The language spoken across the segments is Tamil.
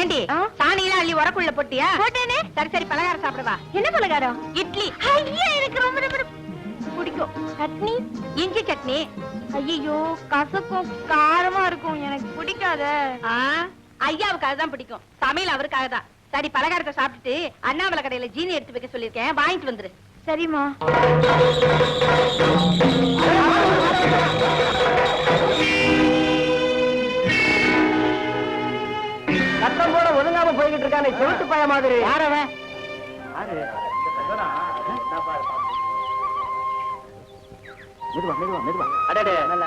ஏண்டி சாணியில அள்ளி உரக்குள்ள போட்டியா? போட்டேனே. சரி சரி பலகாரம் சாப்பிடுவா. என்ன பலகாரம்? இட்லி. ஐயா எனக்கு ரொம்ப பிடிக்கும். சட்னி இஞ்சி சட்னி. ஐயோ கசக்கும் காரமா இருக்கும், எனக்கு பிடிக்காத. ஐயாவுக்கு அதுதான் பிடிக்கும், சமையல் அவருக்காக தான். சரி பலகாரத்தை சாப்பிட்டுட்டு அண்ணாமலை கடையில ஜீனி எடுத்து வைக்க சொல்லிருக்கேன், வாங்கிட்டு வந்துரு. சரிம்மா. சத்தம் போட ஒதுங்காம போய்கிட்டு இருக்கானே செவிட்டு பய மாதிரி. யாரவன்?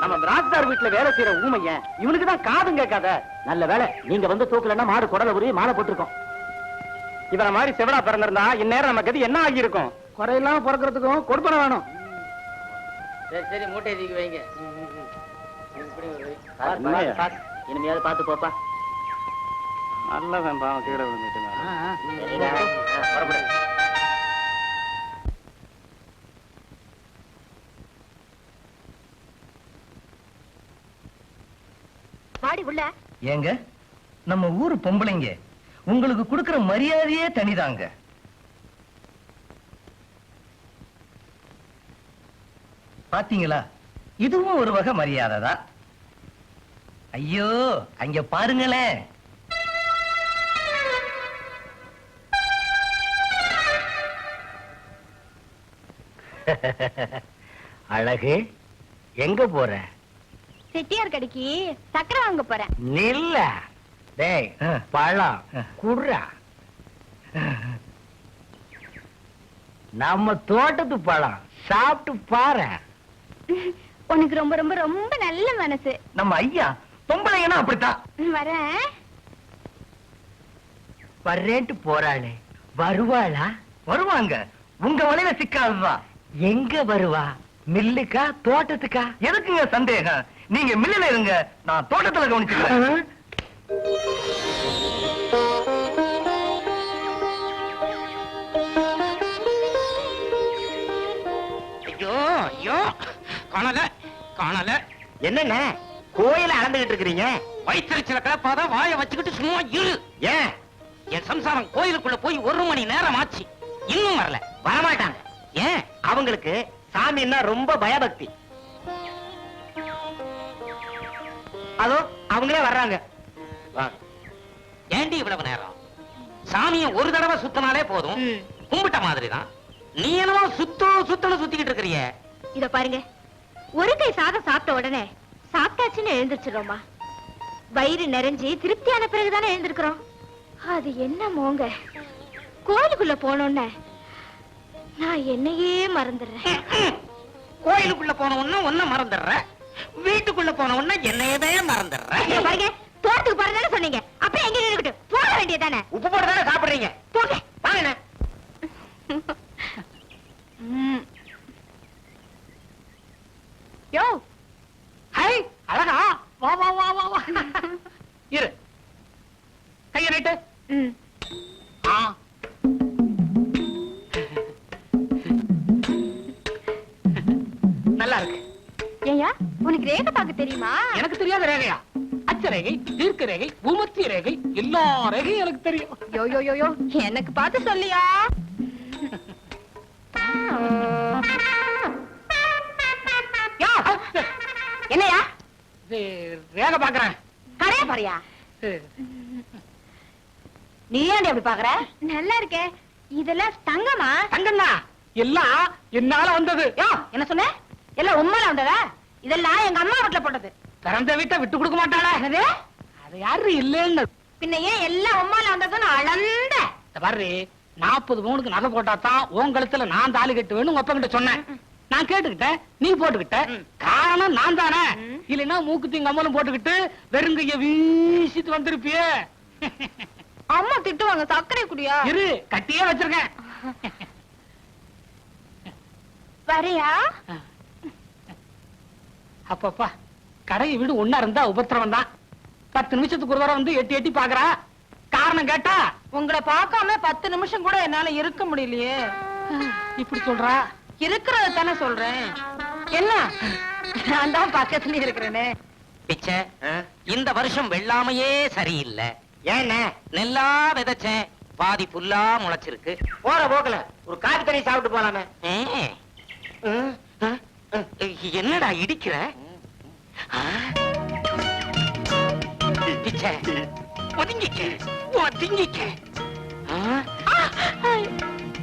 நம்ம ராஜ்தார் வீட்டுல வேலை செய்யற ஊமையன், இவனுக்கு தான் காதும் கேட்காத. நல்ல வேலை நீங்க வந்து தூக்கலன்னா மாடு குடல உரி மாலை போட்டிருக்கோம். இவன மாதிரி செவடா பிறந்திருந்தா இந்நேரம் நம்ம கதி என்ன ஆகி இருக்கும்? குறையில்லாம பிறக்கிறதுக்கும் கொடுப்பன வேணும். சரி சரி மூட்டை தூக்கி வைங்க. இனிமையாவது பார்த்து போப்பா. நல்லவன் பாவம் கீழே விழுந்துட்டு. ஏங்க நம்ம ஊரு பொம்பளைங்க உங்களுக்கு கொடுக்கிற மரியாதையே தனிதாங்க. பாத்தீங்களா, இதுவும் ஒரு வகை மரியாதை தான். ஐயோ அங்க பாருங்களேன். அழகு எங்க போற? செட்டியார் கடைக்கு சக்கரை வாங்க போறேன். நில்ல டேய், பழம் குடுறா. நம்ம தோட்டத்து பழம் சாப்பிட்டு பாரு. உனக்கு ரொம்ப ரொம்ப ரொம்ப நல்ல மனசு. நம்ம ஐயா பொம்பளைங்கன்னா அப்படித்தான். வரேன். வர்றேன்ட்டு போறாளே, வருவாளா? வருவாங்க, உங்க வலையில சிக்காதுதான். எங்க வருவா? மில்லுக்கா தோட்டத்துக்கா? எதுக்குங்க சந்தேகம்? நீங்க மில்லுல இருங்க, நான் தோட்டத்துல கவனிச்சுக்கிறேன். ஐயோ ஐயோ காணல காணல. என்னென்ன கோயில அளந்துகிட்டு இருக்கிறீங்க? வயிற்றுச்சல கிளப்பாத வாய வச்சுக்கிட்டு சும்மா இரு. ஏன்? என் சம்சாரம் கோயிலுக்குள்ள போய் 1 மணி நேரம் ஆச்சு, இன்னும் வரல. வரமாட்டாங்க. ஏன்? அவங்களுக்கு சாமின்னா ரொம்ப பயபக்தி. அதோ அவங்களே வர்றாங்க. ஏண்டி இவ்வளவு நேரம்? சாமியை ஒரு தடவை சுத்தினாலே போதும், கும்பிட்ட மாதிரிதான். நீ என்னவோ சுத்தணும் சுத்திக்கிட்டு இருக்கிறிய. இத பாருங்க, ஒரு கை சாதம் சாப்பிட்ட உடனே சாப்பிட்டாச்சுன்னு எழுந்திருச்சிரோமா. வயிறு நிறைஞ்சி திருப்தியான பிறகுதானே எழுந்திருக்கிறோம். அது என்ன மோங்க, கோயிலுக்குள்ள போனோன்னு நான் என்னையே மறந்துடுறேன். கோயிலுக்குள்ள போன உடனே ஒன்ன மறந்துடுற, வீட்டுக்குள்ள போன உடனே என்னையவே மறந்துடுற. பாருங்க, தோட்டத்துக்கு போறதானே சொன்னீங்க, அப்ப எங்க இருக்கட்டும், போக வேண்டியதானே. உப்பு போட்டு தானே சாப்பிடுறீங்க, போங்க வாங்க. யோ ஹை அழகா, வா வா வா வா வா. இரு, கைய நீட்டு. நல்லா இருக்கு. ஏயா, உனக்கு ரேகை பார்க்க தெரியுமா? எனக்கு தெரியாத ரேகையா? அச்சரேகை, தீர்க்க ரேகை, பூமத்திய ரேகை, எல்லா ரேகையும் எனக்கு தெரியும். யோ யோ யோ யோ, எனக்கு பார்த்து சொல்லியா. என்னையா ரேகை பாக்குறேன். கரையா பாரியா? நீ ஏன் அப்படி பாக்குற? நல்லா இருக்கே. இதெல்லாம் தங்கமா? தங்கம்னா எல்லாம் என்னால வந்தது. யோ, என்ன சொன்ன? எல்லாம் உண்மையில வந்ததா? இதெல்லாம் எங்க அம்மா வீட்டுல போட்டது. பிறந்த வீட்டை விட்டு கொடுக்க மாட்டாளா? அது யாரு இல்லன்னு. பின்ன ஏன் எல்லாம் உண்மையில வந்ததுன்னு அளந்த? பாரு, 40 பவுனுக்கு நகை போட்டாதான் உன் கழுத்துல நான் தாலி கட்டுவேன்னு உங்க அப்பா கிட்ட சொன்னேன். நான் கேட்டுக்கிட்டேன், நீ போட்டுக்கிட்ட. காரணம் நான் தானே. இல்லைன்னா மூக்குத்தி அம்மலும் போட்டுக்கிட்டு வெறுங்கைய வீசிட்டு வந்திருப்பியே. அம்மா திட்டுவாங்க, சர்க்கரை குடியா? இரு, கட்டியே வச்சிருக்கேன். வரையா? அப்பப்பா, கடையை வீடு ஒன்னா இருந்தா உபத்திரவம் தான். 10 நிமிஷத்துக்கு ஒரு தடவை வந்து எட்டி எட்டி பாக்குறா. காரணம் கேட்டா, உங்களை பார்க்காம 10 நிமிஷம் கூட என்னால இருக்க முடியலையே. இப்படி சொல்றா? இருக்கிறத தானே சொல்றேன். என்ன, நான் தான் பக்கத்துல இருக்கிறேனே. பிச்சை, இந்த வருஷம் வெள்ளாமையே சரியில்லை. ஏண்ணே? நெல்லா விதைச்சேன், பாதி புல்லா முளைச்சிருக்கு. போற போக்கல ஒரு காப்பி தண்ணி சாப்பிட்டு போலாமே. என்னடா இடிக்கிற? பிச்சை, ஒதுங்கிக்க, ஒதுங்கிக்க.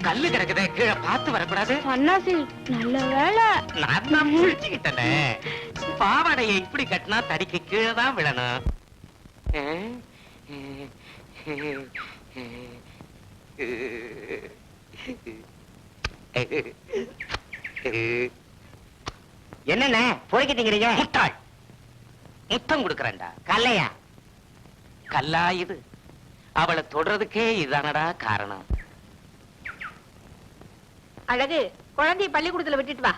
கல்லு கிடக்குதே, கீழே பார்த்து வரக்கூடாது. அண்ணாசி நல்ல வேலை. நான் தான் புரிஞ்சுக்கிட்டேனே. பாவாடையை இப்படி கட்டினா தடிக்கு கீழே தான் விழணும். என்னண்ணே பொறுக்கிட்டீங்க? முட்டாள், முத்தம் கொடுக்கறேன்டா. கல்லையா? கல்லா இது? அவளை தொடறதுக்கே இதானடா காரணம். அழகு, குழந்தைய பள்ளிக்கூடத்துல விட்டுட்டு வா.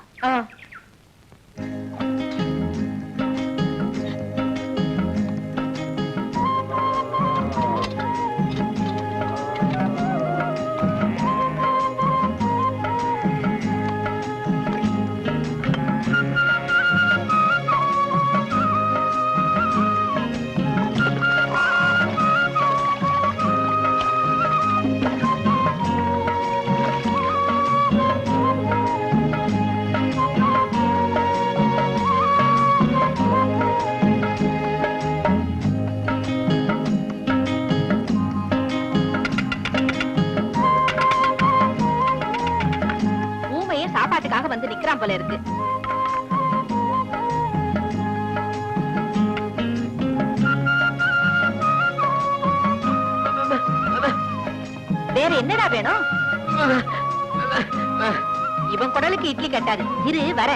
சாப்பாட்டுக்காக வந்து நிக்கிறான் போல இருக்கு. வேற என்னடா வேணும்? இவன் குடலுக்கு இட்லி கட்டாது. இரு வர.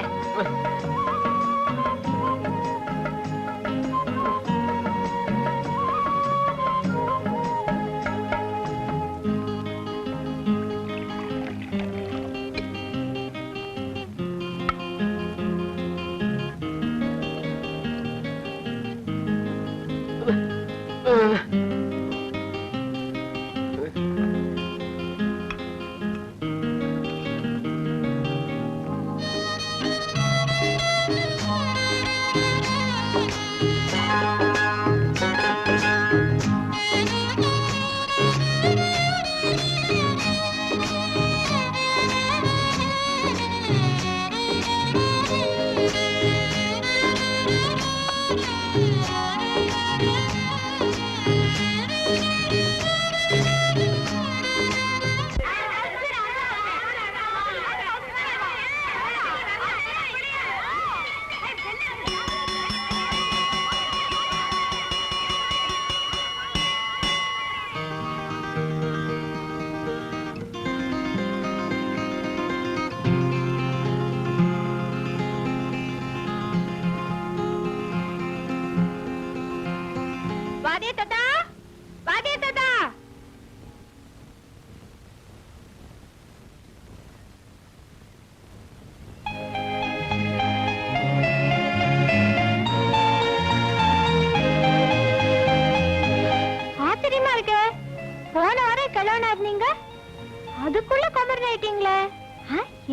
அதுக்குள்ள கமர் ஆயிட்டீங்களே,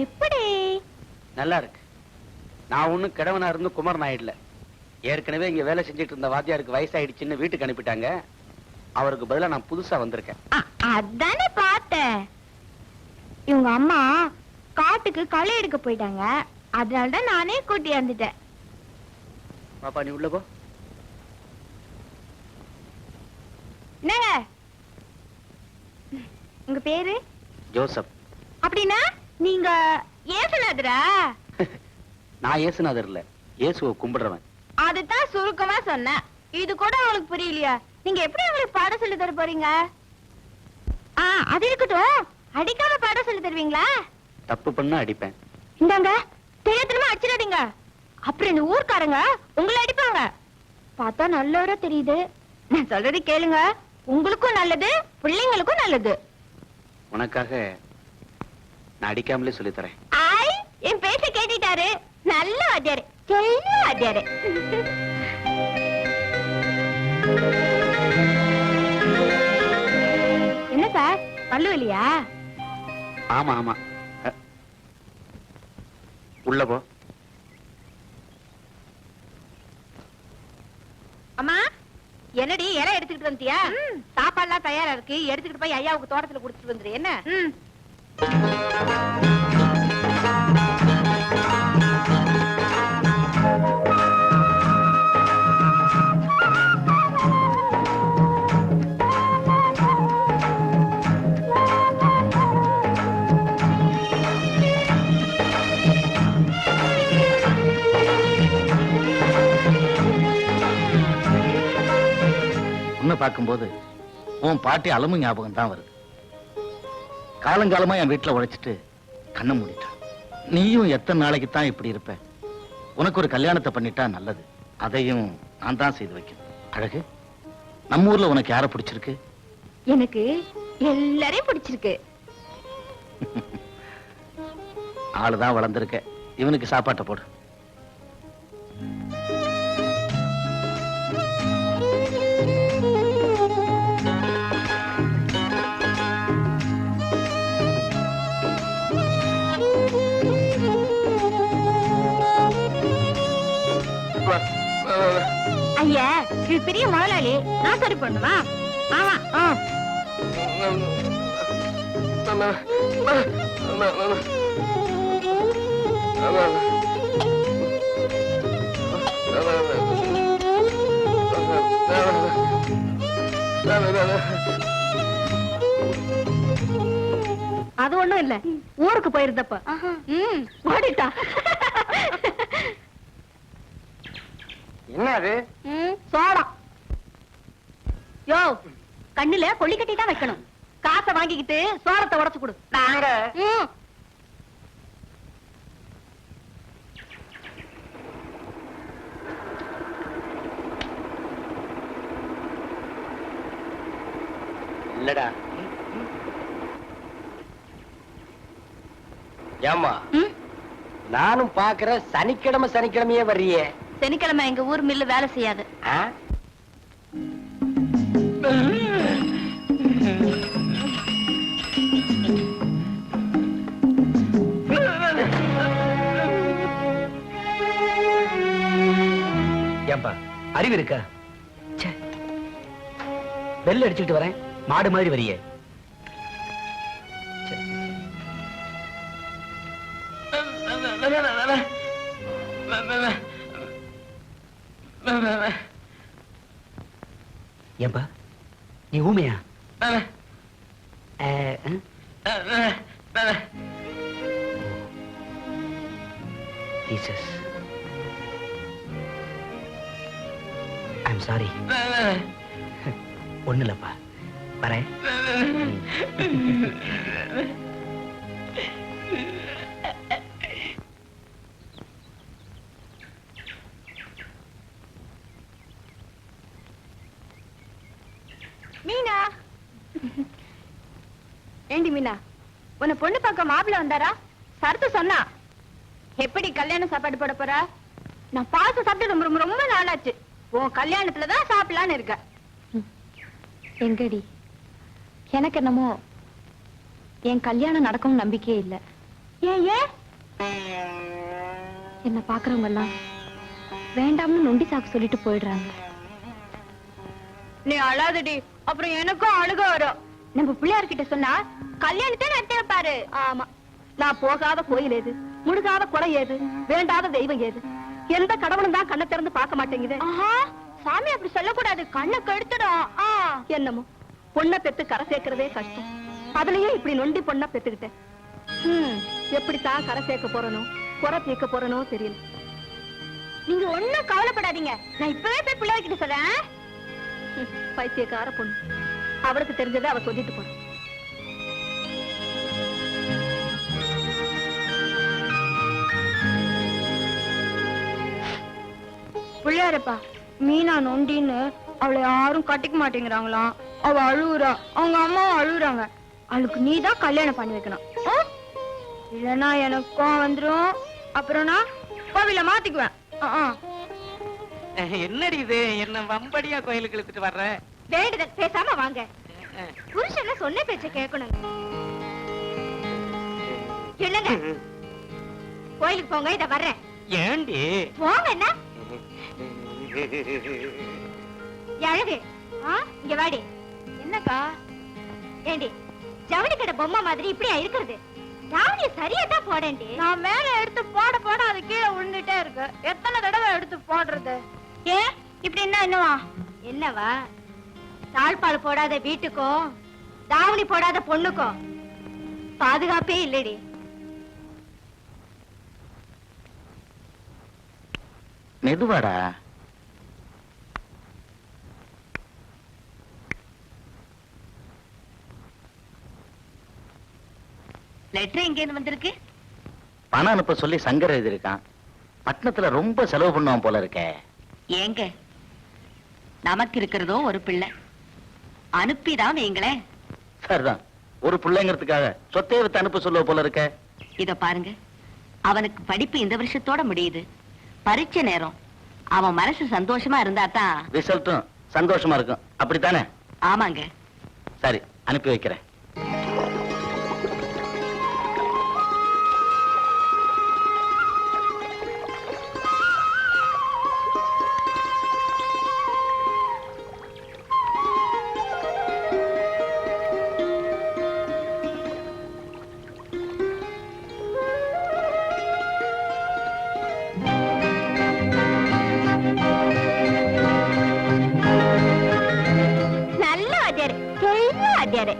எப்படி? நல்லா இருக்கு. நான் ஒண்ணும் கிழவனா இருந்து குமரன் ஆயிடல. ஏற்கனவே இங்க வேலை செஞ்சுட்டு இருந்த வாத்தியாருக்கு வயசாயிடுச்சுன்னு வீட்டுக்கு அனுப்பிட்டாங்க. அவருக்கு பதிலா நான் புதுசா வந்திருக்கேன். அதானே பார்த்தேன். இவங்க அம்மா காட்டுக்கு களை எடுக்க போயிட்டாங்க. அதனாலதான் நானே கூட்டி வந்துட்டேன். பாப்பா நீ உள்ள போ. என்னங்க உங்க பேரு? ஜோசப். அப்படின்னா நீங்க ஏசுநாதரா? நான் ஏசுநாதர் இல்ல, இயேசுவை கும்பிடுறவன். அதுதான் சுருக்கமா சொன்னேன். இது கூட உங்களுக்கு புரியலையா? நீங்க எப்படி உங்களுக்கு பாடம் சொல்லி தர போறீங்க? அது இருக்கட்டும், அடிக்காம பாடம் சொல்லி தருவீங்களா? தப்பு பண்ணா அடிப்பேன். இந்தாங்க, தெரியாதனமா அடிச்சிடாதீங்க. அப்புறம் இந்த ஊர்க்காரங்க உங்களை அடிப்பாங்க. பார்த்தா நல்லவரா தெரியுது. நான் சொல்றது கேளுங்க, உங்களுக்கும் நல்லது, பிள்ளைங்களுக்கும் நல்லது. உனக்காக நான் அடிக்காமலே சொல்லி தரேன். ஆய், என் பேச்ச கேட்டுட்டாரு. நல்ல வாத்தியாரு, செல்ல வாத்தியாரு. என்ன சார், பல்லு வலியா? ஆமா ஆமா, உள்ள போ. அம்மா, என்னடி இலை எடுத்துக்கிட்டு எடுத்துட்டு வந்துட்டியா? சாப்பாடுலாம் தயாரா இருக்கு, எடுத்துக்கிட்டு போய் ஐயாவுக்கு தோட்டத்துல குடுத்துட்டு வந்துரு. என்ன? உன்னை பார்க்கும்போது உன் பாட்டி அலமு ஞாபகம் தான் வருது. காலங்காலமா என் வீட்டுல உழைச்சிட்டு கண்ணை மூடிட்டான். நீயும் எத்தனை நாளைக்கு தான் இப்படி இருப்ப? உனக்கு ஒரு கல்யாணத்தை பண்ணிட்டா நல்லது. அதையும் நான் தான் செய்து வைக்கணும். அழகு, நம்ம ஊர்ல உனக்கு யாரை பிடிச்சிருக்கு? எனக்கு எல்லாரையும் பிடிச்சிருக்கு. ஆளுதான் வளர்ந்திருக்க. இவனுக்கு சாப்பாட்டை போடு. ஐயா, இது பெரிய முதலாளி, நான் சரி பண்ணுவா. ஆமா. அது ஒண்ணும் இல்ல, ஊருக்கு போயிருந்தப்ப ஓடிட்டா. என்ன அது? சோளம். யோ, கண்ணுல கொள்ளி கட்டி தான் வைக்கணும். காசை வாங்கிக்கிட்டு சோளத்தை உடைச்சு கொடு. நாங்க இல்லடா. ஏமா, நானும் பாக்குற சனிக்கிழமையே வர்றியே. சனிக்கிழமை எங்க ஊர் மில்லு வேலை செய்யாது. ஏன்பா, அறிவு இருக்கா? பெல் அடிச்சுட்டு வரேன், மாடு மாதிரி வரியே. ஏன்பா, நீ ஊமையா? Jesus, I'm sorry. ஒண்ணு இல்லப்பா, வரேன். மீனா, ஏண்டி மீனா, உன்னை பொண்ணு பார்க்க மாப்பிள்ள வந்தாரா? சரத்து சொன்னா. எப்படி கல்யாணம் சாப்பாடு போட போறா? நான் பாச சாப்பிட்டு ரொம்ப ரொம்ப ரொம்ப நாளாச்சு. உன் கல்யாணத்துலதான் சாப்பிடலான்னு இருக்க. எங்கடி, எனக்கு என்னமோ என் கல்யாணம் நடக்கும் நம்பிக்கையே இல்ல. ஏன் ஏன்? என்ன பாக்குறவங்க எல்லாம் வேண்டாம்னு நொண்டி சாக்கு சொல்லிட்டு போயிடுறாங்க. நீ அழாதடி, அப்புறம் எனக்கும் அழுக வரும். நம்ம பிள்ளையார்கிட்ட சொன்னா கல்யாணத்தை நடத்தி வைப்பாரு. ஆமா, நான் போகாத கோயில் ஏது, முழுகாத குறை ஏது, வேண்டாத தெய்வம் ஏது? எந்த கடவுளும் தான் கண்ணை திறந்து பார்க்க மாட்டேங்குது. சாமி அப்படி சொல்லக்கூடாது, கண்ணை கெடுத்துடும். என்னமோ பொண்ணை பெத்து கரை சேர்க்கிறதே கஷ்டம், அதுலயே இப்படி நொண்டி பொண்ணை பெத்துக்கிட்டேன். எப்படித்தான் கரை சேர்க்க போறனோ, குறை தீர்க்க போறனோ தெரியல. நீங்க ஒண்ணும் கவலைப்படாதீங்க, நான் இப்பவே போய் பிள்ளைகிட்ட சொல்றேன். பைத்தியக்கார பொண்ணு, அவளுக்கு தெரிஞ்சதை அவ சொல்லிட்டு போற. பிள்ளையாரப்பா, மீனா நொண்டின்னு அவளை யாரும் கட்டிக்க மாட்டேங்கிறாங்களாம். அவ அழுகுறா, அவங்க அம்மாவும் அழுகுறாங்க. அவளுக்கு நீதான் கல்யாணம் பண்ணி வைக்கணும். இல்லன்னா எனக்கும் வந்துரும், அப்புறம் நான் கோவில மாத்திக்குவேன். என்னடி இது, என்ன வம்படியா கோயிலுக்கு இழுத்துட்டு வர்ற? வேண்டுதல் பேசாம வாங்க. புருஷன சொன்ன பேச்ச கேட்கணும். என்னங்க, கோயிலுக்கு போங்க, இத வர்றேன். ஏண்டி போங்க. என்ன அழகு, இங்க வாடி. என்னக்கா? ஏண்டி ஜவுளி கடை பொம்மை மாதிரி இப்படியா இருக்கிறது? ஜவுளி சரியா தான் போடேண்டி. நான் மேல எடுத்து போட அது கீழே விழுந்துட்டே இருக்கு. எத்தனை தடவை எடுத்து போடுறது? ஏன் இப்படி என்னவா? என்னவா? தாழ்பால் போடாத வீட்டுக்கும் தாவணி போடாத பொண்ணுக்கும் பாதுகாப்பே இல்லடி. மெதுவாடா. லெட்டர் எங்க இருந்து வந்திருக்கு? பணம் அனுப்ப சொல்லி சங்கர் எழுதியிருக்கான். பட்டணத்துல ரொம்ப செலவு பண்ணுவான் போல இருக்கே. ஏங்க நமக்கு இருக்கிறதோ ஒரு பிள்ளை, அனுப்பிதான் வைங்களேன். சரிதான், ஒரு பிள்ளைங்கிறதுக்காக சொத்தையை வித்து அனுப்ப சொல்லுவ போல இருக்க. இத பாருங்க, அவனுக்கு படிப்பு இந்த வருஷத்தோட முடியுது. பரீட்சை நேரம். அவன் மனசு சந்தோஷமா இருந்தா தான் ரிசல்ட்டும் சந்தோஷமா இருக்கும். அப்படித்தானே? ஆமாங்க. சரி, அனுப்பி வைக்கிறேன். நல்ல வாத்தியாரு, செல்ல வாத்தியாரு.